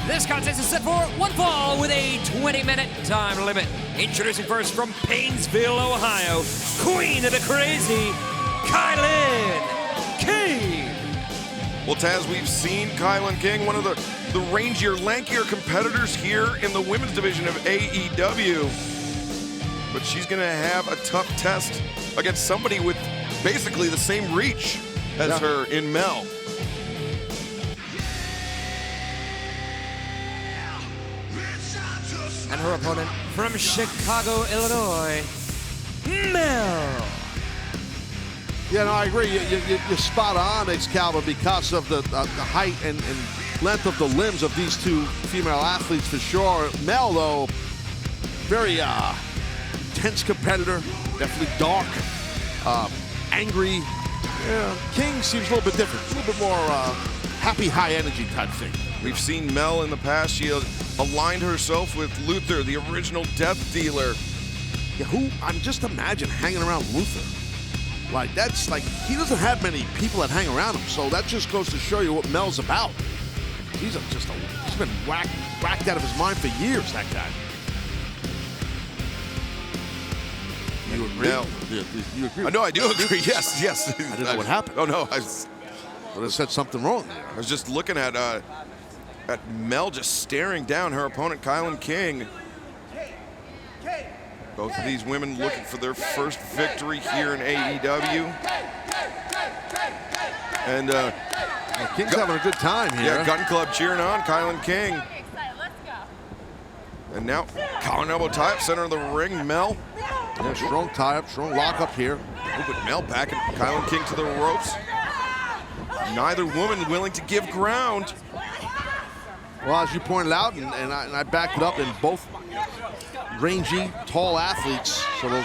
This contest is set for one fall with a 20-minute time limit. Introducing first from Painesville, Ohio, Queen of the Crazy, KiLYNN King. Well, Taz, we've seen KiLYNN King, one of the rangier, lankier competitors here in the women's division of AEW. But she's going to have a tough test against somebody with basically the same reach as her in MEL. And her opponent from Chicago, Illinois, MEL. Yeah, no, I agree. You're spot on, Excalibur, because of the height and length of the limbs of these two female athletes for sure. MEL, though, very intense competitor, definitely dark, angry. Yeah, King seems a little bit different, a little bit more happy, high energy type thing. We've seen MEL in the past. She aligned herself with Luther, the original Death Dealer. Yeah, I mean, just imagine hanging around Luther. Like, that's like, he doesn't have many people that hang around him, so that just goes to show you what MEL's about. He's been whacked out of his mind for years, that guy. You agree? MEL. You agree? No, I do agree. Yes. I didn't know what happened. Oh, no. But I said something wrong there. I was just looking at MEL just staring down her opponent, KiLYNN King. Both of these women looking for their first victory here in AEW. And King's having a good time here. Yeah, Gun Club cheering on KiLYNN King. And now, collar elbow tie-up, center of the ring, MEL. Yeah, strong tie-up, strong lock-up here. But MEL backing KiLYNN King to the ropes. Neither woman willing to give ground. Well, as you pointed out, and I backed it up, in both rangy, tall athletes. So those,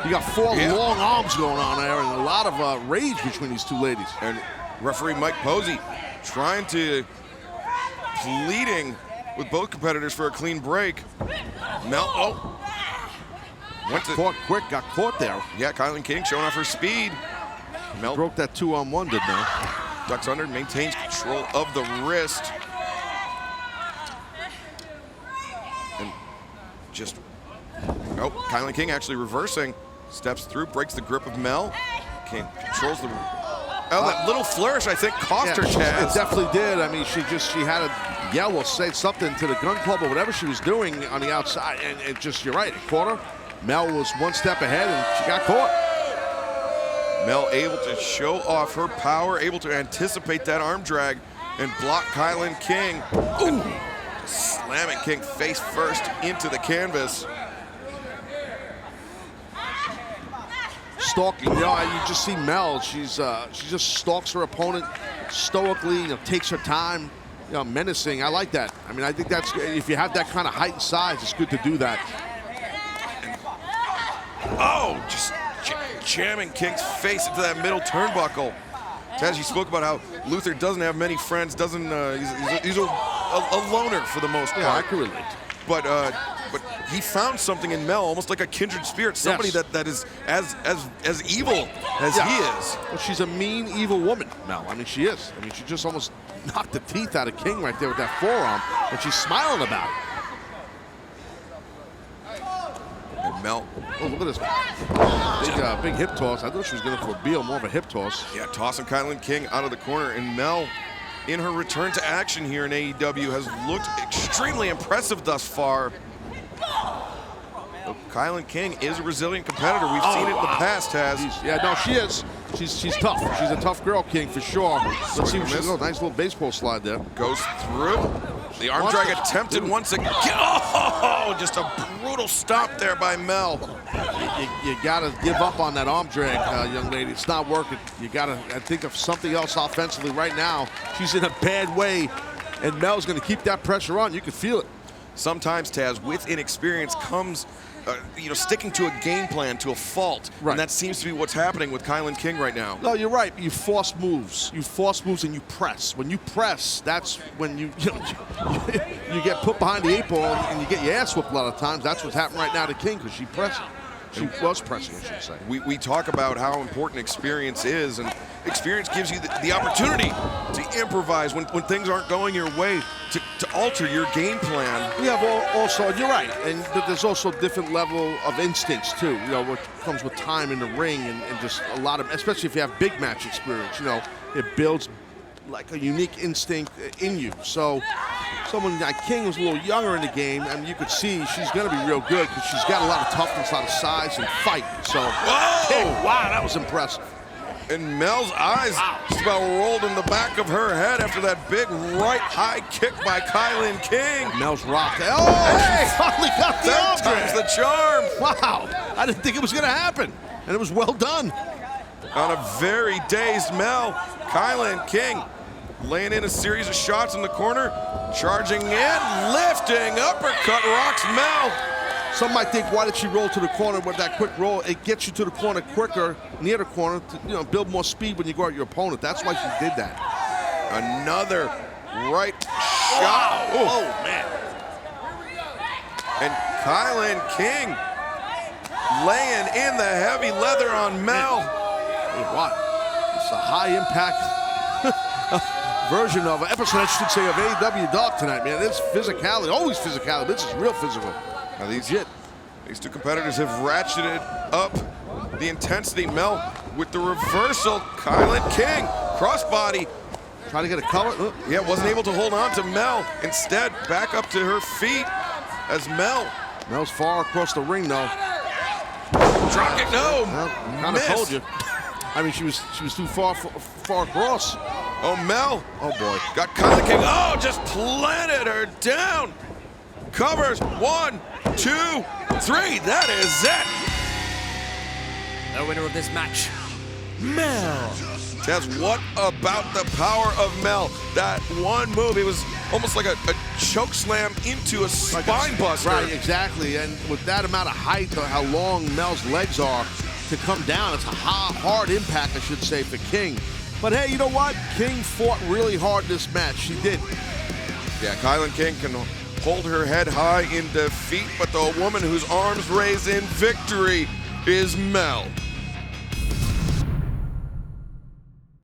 you got four long arms going on there, and a lot of rage between these two ladies. And referee Mike Posey pleading with both competitors for a clean break. MEL, got caught there. Yeah, KiLYNN King showing off her speed. MEL broke that 2-on-1, did MEL. Ducks under, maintains control of the wrist. And just, KiLYNN King actually reversing, steps through, breaks the grip of MEL. King controls the, that little flourish, I think, cost her, Chaz. It definitely did. I mean, she had to yell or say something to the Gun Club or whatever she was doing on the outside, and it just, you're right, it caught her. MEL was one step ahead, and she got caught. MEL able to show off her power, able to anticipate that arm drag and block KiLYNN King. Ooh! Slamming King face first into the canvas. Stalking, you just see MEL. She just stalks her opponent stoically, takes her time, menacing. I like that. I mean, I think that's, if you have that kind of height and size, it's good to do that. Oh, just jamming King's face into that middle turnbuckle. Taz, you spoke about how Luther doesn't have many friends, he's a loner for the most part. Yeah, I can relate. But he found something in MEL, almost like a kindred spirit, somebody that is as evil as he is. Well, she's a mean, evil woman, MEL. I mean, she is. I mean, she just almost knocked the teeth out of King right there with that forearm, and she's smiling about it. And MEL. Oh, look at this. Big hip toss. I thought she was going for a Beal, more of a hip toss. Yeah, tossing KiLYNN King out of the corner. And MEL, in her return to action here in AEW, has looked extremely impressive thus far. But KiLYNN King is a resilient competitor. We've seen it in the past, Taz. She is. She's tough. She's a tough girl, King, for sure. Let's see what she's doing. Nice little baseball slide there. Goes through. The arm drag attempted once again. Oh, just a brutal stop there by MEL. You got to give up on that arm drag, young lady. It's not working. You got to think of something else offensively right now. She's in a bad way, and MEL's going to keep that pressure on. You can feel it. Sometimes, Taz, with inexperience comes sticking to a game plan, to a fault. Right. And that seems to be what's happening with KiLYNN King right now. No, you're right. You force moves. You force moves and you press. When you press, that's when you get put behind the 8 ball and you get your ass whooped a lot of times. That's what's happening right now to King because she was pressing, I should say. We talk about how important experience is, and experience gives you the opportunity to improvise when things aren't going your way, to alter your game plan. We have also, you're right, and there's also a different level of instincts too, you know, what comes with time in the ring and just a lot of, especially if you have big match experience, you know, it builds like a unique instinct in you. So someone like King was a little younger in the game, and you could see she's going to be real good because she's got a lot of toughness, a lot of size and fight. So, King, wow, that was impressive. And Mel's eyes just about rolled in the back of her head after that big right high kick by KiLYNN King. Mel's rocked. Oh, hey, she finally got the Third time's the charm. Wow, I didn't think it was going to happen, and it was well done. On a very dazed Mel, KiLYNN King laying in a series of shots in the corner, charging in, lifting, uppercut, rocks Mel. Some might think, why did she roll to the corner with that quick roll? It gets you to the corner quicker, near the corner, to, you know, build more speed when you go at your opponent. That's why she did that. Another right shot. Oh, man. And KiLYNN King laying in the heavy leather on Mel. Hey, what? It's a high-impact version of an episode, I should say, of AEW Dark tonight, man. It's physicality, always physicality. This is real physical. Now these two competitors have ratcheted up the intensity. Mel with the reversal. KiLYNN King, crossbody. Trying to get a cover. Yeah, wasn't able to hold on to Mel. Instead, back up to her feet as Mel's far across the ring, though. Drop kick, no. Well, kind of told you. I mean, she was too far across. Oh, Mel. Oh, boy. Got KiLYNN King. Oh, just planted her down. Covers. 1, 2, 3. That is it. The winner of this match, Mel. Taz, what about the power of Mel? That one move, it was almost like a choke slam into a spine buster. Right, exactly. And with that amount of height, how long Mel's legs are to come down, it's a hard impact, I should say, for King. But hey, you know what? King fought really hard this match. She did. Yeah, KiLYNN King can hold her head high in defeat, but the woman whose arms raised in victory is Mel.